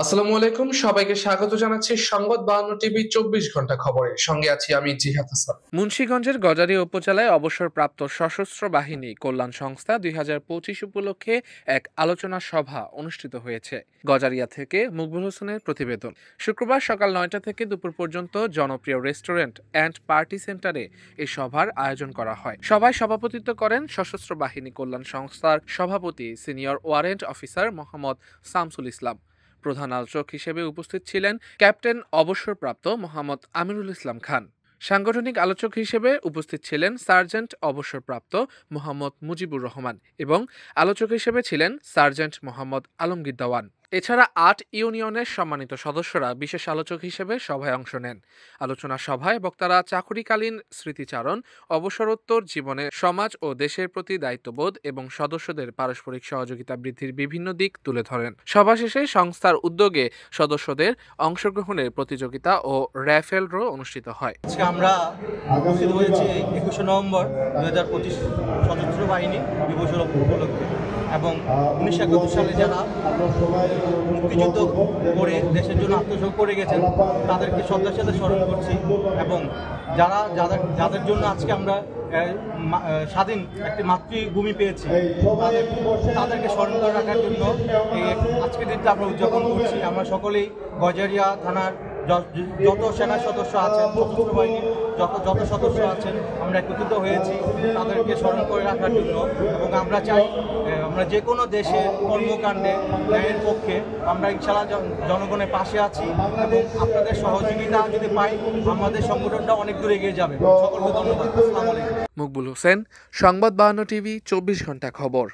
আসসালামু আলাইকুম, সবাইকে স্বাগত জানাচ্ছি সংবাদ 52 টিভি 24 ঘন্টা খবরে। সঙ্গে আছি আমি জিহাদ হাসান। মুন্সিগঞ্জের গজারিয়া উপজেলায় অবসরপ্রাপ্ত সশস্ত্র বাহিনী কল্যাণ সংস্থা 2025 উপলক্ষে এক আলোচনা সভা অনুষ্ঠিত হয়েছে। গজারিয়া থেকে মকবুল হোসেনের প্রতিবেদন। শুক্রবার সকাল 9টা থেকে দুপুর পর্যন্ত জনপ্রিয় রেস্টুরেন্ট অ্যান্ড পার্টি সেন্টারে এই সভার আয়োজন করা হয়। সভায় সভাপতিত্ব করেন সশস্ত্র বাহিনী কল্যাণ সংস্থার সভাপতি senior warrant officer Mohammad Shamsul Islam. প্রধান আলোচক হিসেবে উপস্থিত ছিলেন ক্যাপ্টেন অবসরপ্রাপ্ত মোহাম্মদ আমিরুল ইসলাম খান। সাংগঠনিক আলোচক হিসেবে উপস্থিত ছিলেন সার্জেন্ট অবসরপ্রাপ্ত মোহাম্মদ মুজিবুর রহমান এবং আলোচক হিসেবে ছিলেন সার্জেন্ট মোহাম্মদ আলমগীর দেওয়ান। এছাড়া 8 ইউনিয়নের সম্মানিত সদস্যরা বিশেষ আলোচক হিসেবে সভায় অংশ নেন। আলোচনা সভায় বক্তারা চাকুরিকালীন স্মৃতিচারণ, অবসরোত্তর জীবনে সমাজ ও দেশের প্রতি দায়িত্ববোধ এবং সদস্যদের পারস্পরিক সহযোগিতা বৃদ্ধির বিভিন্ন দিক তুলে ধরেন। সভা শেষে সংস্থার উদ্যোগে সদস্যদের অংশগ্রহণের প্রতিযোগিতা ও র্যাফেল ড্র অনুষ্ঠিত হয়। আমরা উপস্থিত হয়েছি 21শে নভেম্বর 2025 সশস্ত্র বাহিনী দিবস উপলক্ষে এবং 1971 সালে যারা মুক্তিযুদ্ধ করে দেশের জন্য আত্মসমর্পণ করে গেছেন তাদেরকে শ্রদ্ধার সাথে স্মরণ করছি এবং যাদের জন্য আজকে আমরা স্বাধীন একটি মাতৃভূমি পেয়েছি তাদেরকে স্মরণ করে রাখার জন্য এই আজকের দিনটা আমরা উদযাপন করছি। আমরা সকলেই গজারিয়া থানার যত সেনা সদস্য আছেন, সশস্ত্র বাহিনীর যত সদস্য আছেন, আমরা একত্রিত হয়েছি তাদেরকে স্মরণ করে রাখার জন্য এবং আমরা চাই আমরা যে কোনো দেশে কর্মকাণ্ডে ন্যায়ের পক্ষে আমরা ইনশাআল্লাহ জনগণের পাশে আছি এবং আপনাদের সহযোগিতা যদি পাই আমাদের সংগঠনটা অনেক দূর এগিয়ে যাবে। সকলকে ধন্যবাদ। আসসালামু আলাইকুম। মকবুল হোসেন, সংবাদ 52 টিভি 24 ঘন্টা খবর।